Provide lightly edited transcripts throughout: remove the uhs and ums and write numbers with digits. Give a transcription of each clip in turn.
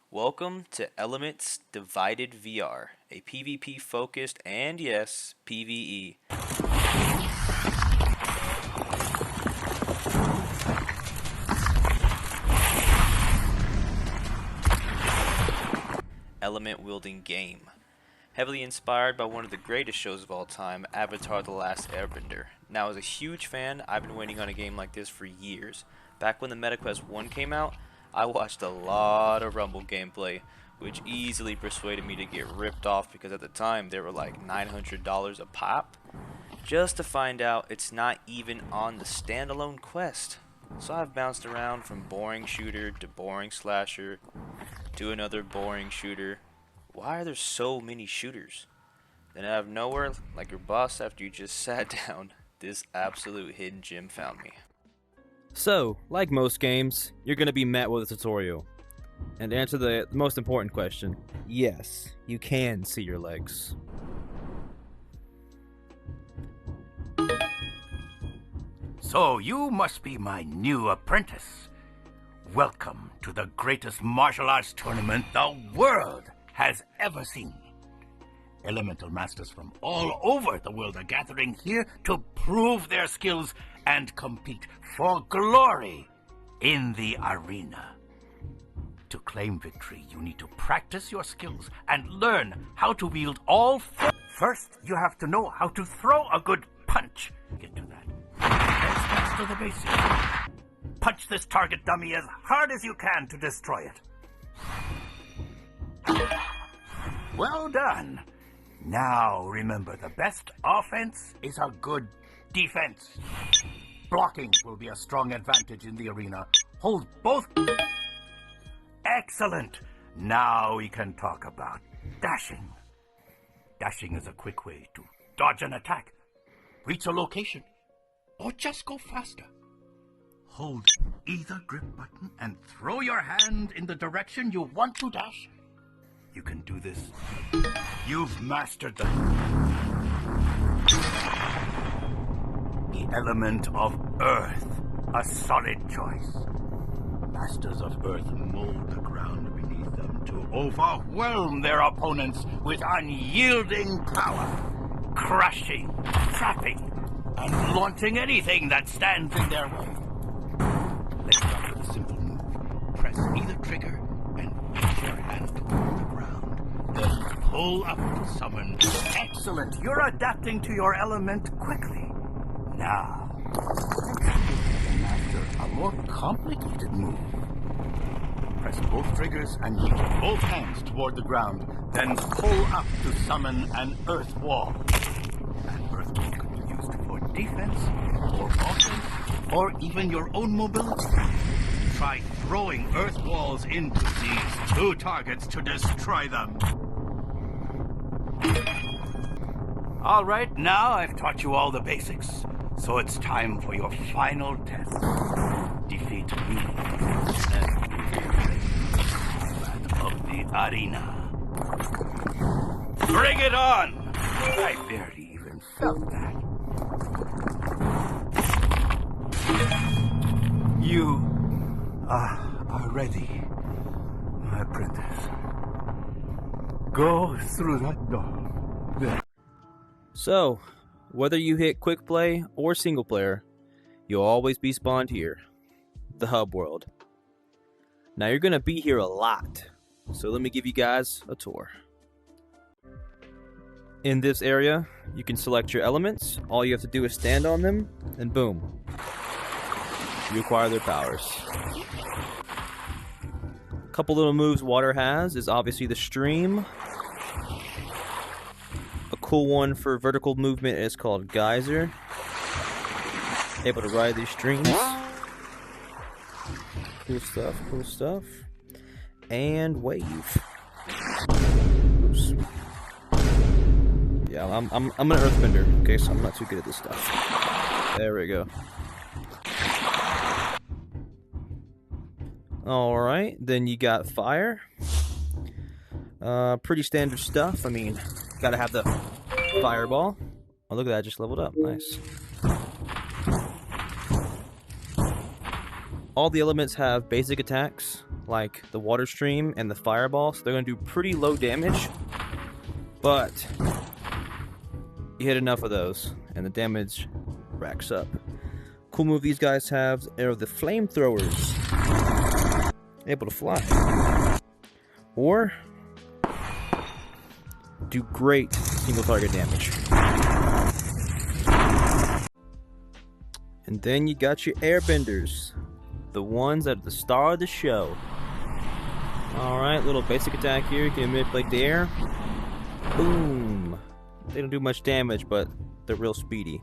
Welcome to Elements Divided VR, a PvP focused and yes, PvE. Element wielding game. Heavily inspired by one of the greatest shows of all time, Avatar: The Last Airbender. Now, as a huge fan, I've been waiting on a game like this for years. Back when the MetaQuest 1 came out, I watched a lot of Rumble gameplay, which easily persuaded me to get ripped off because at the time they were like $900 a pop, just to find out it's not even on the standalone quest. So I've bounced around from boring shooter to boring slasher to another boring shooter. Why are there so many shooters? Then out of nowhere, like your boss after you just sat down, this absolute hidden gem found me. So, like most games, you're going to be met with a tutorial. And to answer the most important question, yes, you can see your legs. So you must be my new apprentice. Welcome to the greatest martial arts tournament the world has ever seen. Elemental masters from all over the world are gathering here to prove their skills and compete for glory in the arena. To claim victory, you need to practice your skills and learn how to wield all four. First, you have to know how to throw a good punch. Get to that. Let's master the basics. Punch this target dummy as hard as you can to destroy it. Well done. Now remember, the best offense is a good defense. Blocking will be a strong advantage in the arena. Hold both. Excellent. Now we can talk about dashing. Dashing is a quick way to dodge an attack, reach a location, or just go faster. Hold either grip button and throw your hand in the direction you want to dash. You can do this. You've mastered the element of earth. A solid choice. Masters of earth mold the ground beneath them to overwhelm their opponents with unyielding power, crushing, trapping, and launching anything that stands in their way. Let's start with a simple move. Press either trigger and push your hand toward the ground. Then pull up to summon. Excellent! You're adapting to your element quickly. Now, master a more complicated move. Press both triggers and use both hands toward the ground. Then pull up to summon an earth wall. An earth wall can be used for defense, or offense, or even your own mobility. Try throwing earth walls into these two targets to destroy them. All right, now I've taught you all the basics. So it's time for your final test. Defeat me of the arena. Bring it on! I barely even felt that. You are ready, my apprentice. Go through that door. There. So, whether you hit quick play or single player, you'll always be spawned here, the hub world. Now you're going to be here a lot, so let me give you guys a tour. In this area, you can select your elements. All you have to do is stand on them, and boom, you acquire their powers. A couple little moves water has is obviously the stream. A cool one for vertical movement is called Geyser. Able to ride these streams. Cool stuff, cool stuff. And wave. Oops. Yeah, I'm an earthbender, okay, so I'm not too good at this stuff. There we go. Alright, then you got fire. Pretty standard stuff. I mean, gotta have the fireball. Oh, look at that, just leveled up. Nice. all the elements have basic attacks, like the water stream and the fireball, so they're going to do pretty low damage. But you hit enough of those, and the damage racks up. Cool move these guys have are the flamethrowers. Able to fly. Or do great single target damage. And then you got your airbenders. The ones that are the star of the show. Alright, little basic attack here. You can manipulate the air. Boom. They don't do much damage, but they're real speedy.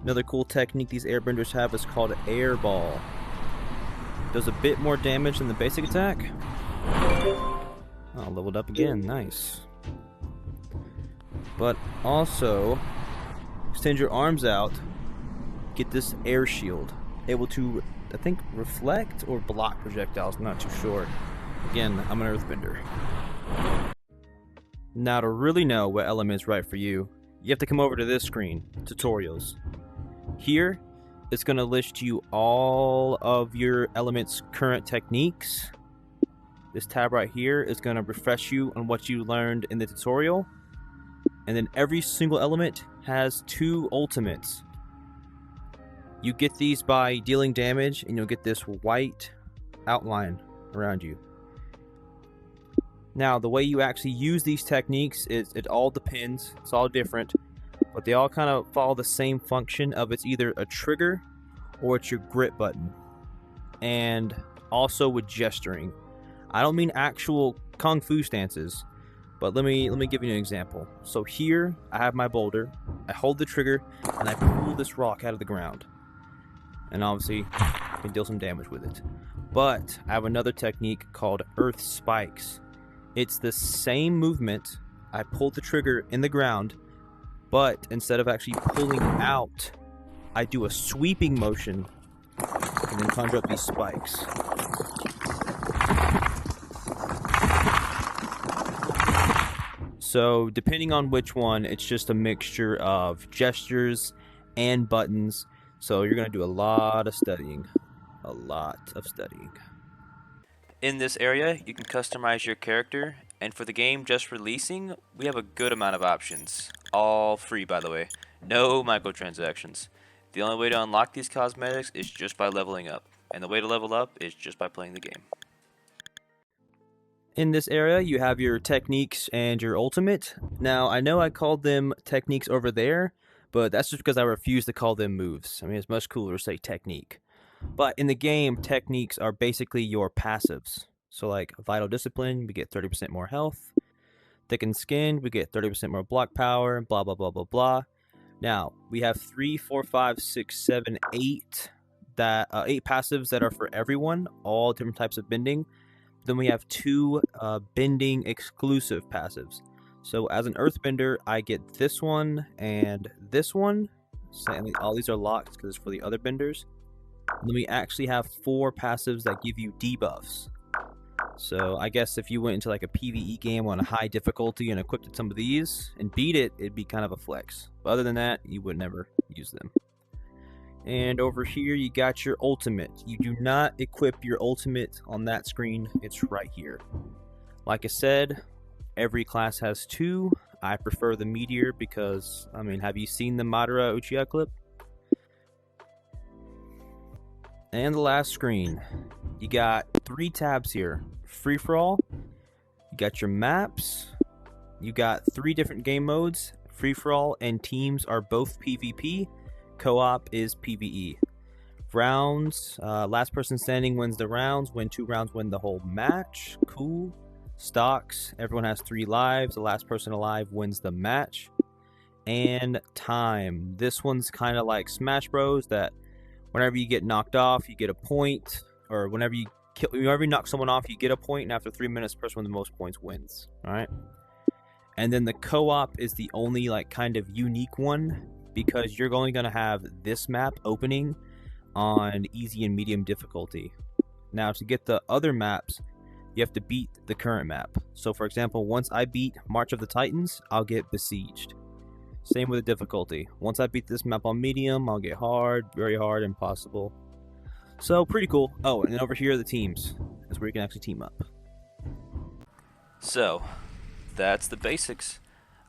Another cool technique these airbenders have is called air ball. Does a bit more damage than the basic attack. Oh, leveled up again. Nice. But also, extend your arms out. Get this air shield. Able to, I think, reflect or block projectiles. I'm not too sure. Again, I'm an earthbender. Now, to really know what element is right for you, you have to come over to this screen, Tutorials. Here, it's going to list you all of your element's current techniques. This tab right here is going to refresh you on what you learned in the tutorial. And then every single element has 2 ultimates. You get these by dealing damage, and you'll get this white outline around you. Now, the way you actually use these techniques is it all depends. It's all different. But they all kind of follow the same function of it's either a trigger or it's your grip button. And also with gesturing. I don't mean actual kung fu stances, but let me give you an example. So here I have my boulder. I hold the trigger and I pull this rock out of the ground. And obviously I can deal some damage with it. But I have another technique called earth spikes. It's the same movement. I pull the trigger in the ground, but instead of actually pulling out, I do a sweeping motion and then conjure up these spikes. So depending on which one, it's just a mixture of gestures and buttons. So you're going to do a lot of studying. A lot of studying. In this area, you can customize your character, and for the game just releasing, we have a good amount of options. All free, by the way. No microtransactions. The only way to unlock these cosmetics is just by leveling up, and the way to level up is just by playing the game. In this area, you have your techniques and your ultimate. Now, I know I called them techniques over there, but that's just because I refuse to call them moves. I mean, it's much cooler to say technique. But in the game, techniques are basically your passives. So like Vital Discipline, we get 30% more health. Thickened Skin, we get 30% more block power, blah, blah, blah, blah, blah. Now, we have 3, 4, 5, 6, 7, 8, 8 passives that are for everyone, all different types of bending. Then we have 2 bending exclusive passives. So as an earthbender, I get this one and this one. So all these are locked because it's for the other benders. And then we actually have 4 passives that give you debuffs. So I guess if you went into like a PvE game on a high difficulty and equipped some of these and beat it, it'd be kind of a flex. But other than that, you would never use them. And over here, you got your ultimate. You do not equip your ultimate on that screen. It's right here. Like I said, every class has 2. I prefer the Meteor because, I mean, have you seen the Madara Uchiha clip? And the last screen, you got 3 tabs here. Free for all, you got your maps, you got 3 different game modes. Free for all and teams are both PvP, co-op is PvE. Rounds, last person standing wins the rounds, win 2 rounds, win the whole match. Cool. Stocks, everyone has 3 lives, the last person alive wins the match. And time, this one's kind of like Smash Bros. That whenever you get knocked off, you get a point, or whenever you knock someone off, you get a point, and after 3 minutes, the person with the most points wins. Alright? And then the co-op is the only like kind of unique one, because you're only going to have this map opening on easy and medium difficulty. Now, to get the other maps, you have to beat the current map. So, for example, once I beat March of the Titans, I'll get Besieged. Same with the difficulty. Once I beat this map on medium, I'll get hard, very hard, impossible. So pretty cool. Oh, and then over here are the teams. That's where you can actually team up. So, that's the basics.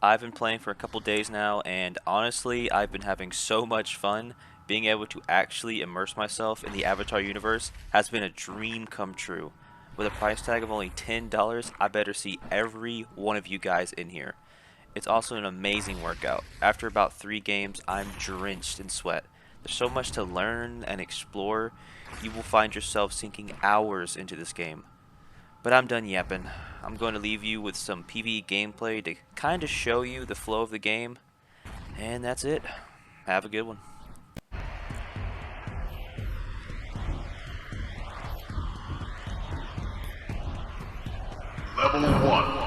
I've been playing for a couple days now, and honestly, I've been having so much fun. Being able to actually immerse myself in the Avatar universe has been a dream come true. With a price tag of only $10, I better see every one of you guys in here. It's also an amazing workout. After about 3 games, I'm drenched in sweat. There's so much to learn and explore, you will find yourself sinking hours into this game. But I'm done yapping. I'm going to leave you with some PvE gameplay to kind of show you the flow of the game. And that's it. Have a good one. Level 1.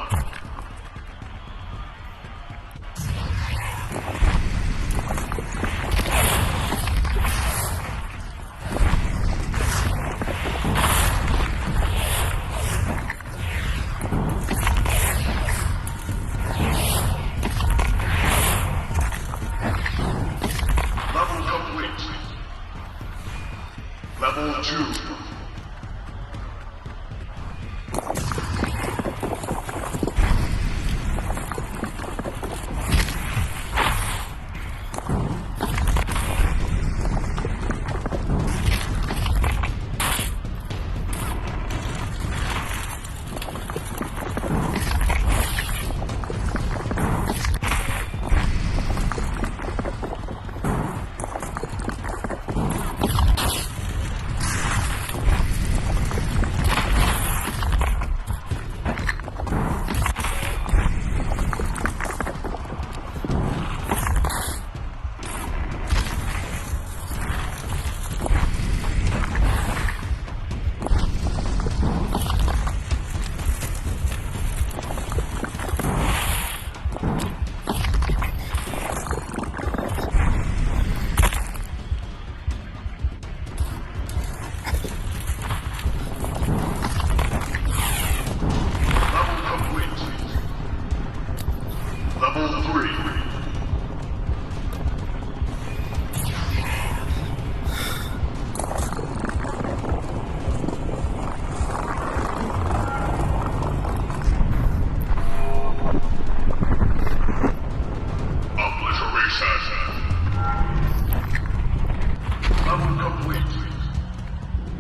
Level 2. Level 3.